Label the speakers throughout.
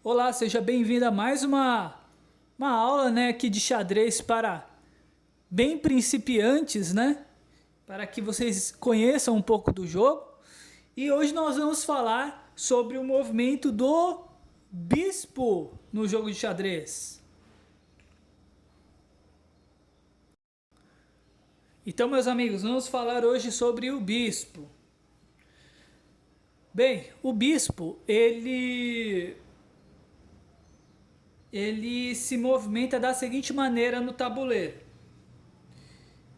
Speaker 1: Olá, seja bem-vindo a mais uma aula, né, aqui de xadrez para bem principiantes, né? Para que vocês conheçam um pouco do jogo. E hoje nós vamos falar sobre o movimento do bispo no jogo de xadrez. Então, meus amigos, vamos falar hoje sobre o bispo. Bem, o bispo, ele se movimenta da seguinte maneira no tabuleiro.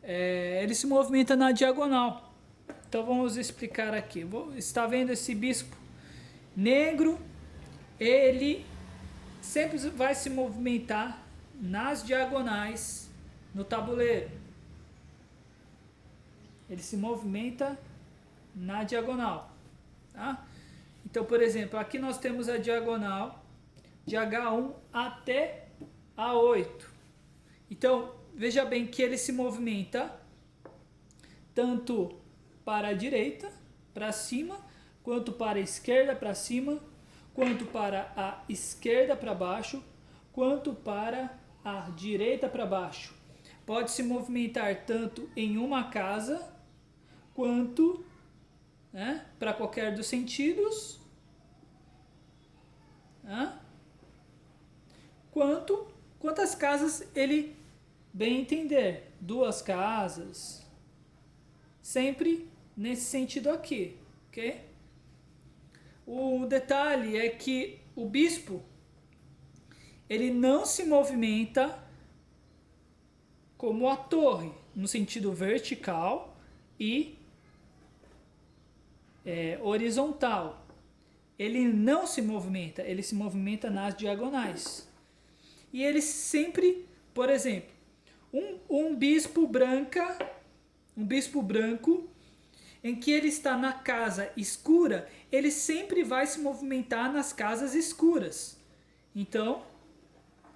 Speaker 1: Ele se movimenta na diagonal. Então vamos explicar aqui. Está vendo esse bispo negro? Ele sempre vai se movimentar nas diagonais no tabuleiro. Ele se movimenta na diagonal. Tá? Então, por exemplo, aqui nós temos a diagonal de H1 até A8. Então, veja bem que ele se movimenta tanto para a direita, para cima, quanto para a esquerda, para cima, quanto para a esquerda, para baixo, quanto para a direita, para baixo. Pode se movimentar tanto em uma casa, quanto, né, para qualquer dos sentidos, né, quantas casas ele bem entender. 2 casas, sempre nesse sentido aqui, ok? O detalhe é que o bispo, ele não se movimenta como a torre, no sentido vertical e horizontal. Ele não se movimenta, ele se movimenta nas diagonais. E ele sempre, por exemplo, um bispo branco, em que ele está na casa escura, ele sempre vai se movimentar nas casas escuras. Então,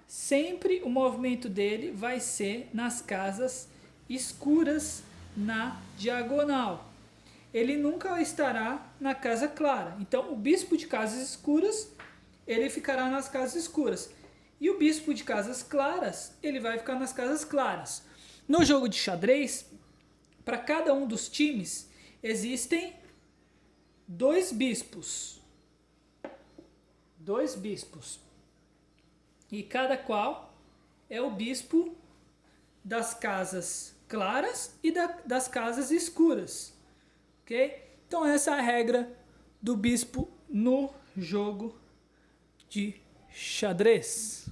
Speaker 1: sempre o movimento dele vai ser nas casas escuras na diagonal. Ele nunca estará na casa clara. Então, o bispo de casas escuras, ele ficará nas casas escuras. E o bispo de casas claras, ele vai ficar nas casas claras. No jogo de xadrez, para cada um dos times, existem 2 bispos. 2 bispos. E cada qual é o bispo das casas claras e das casas escuras. Ok? Então essa é a regra do bispo no jogo de xadrez.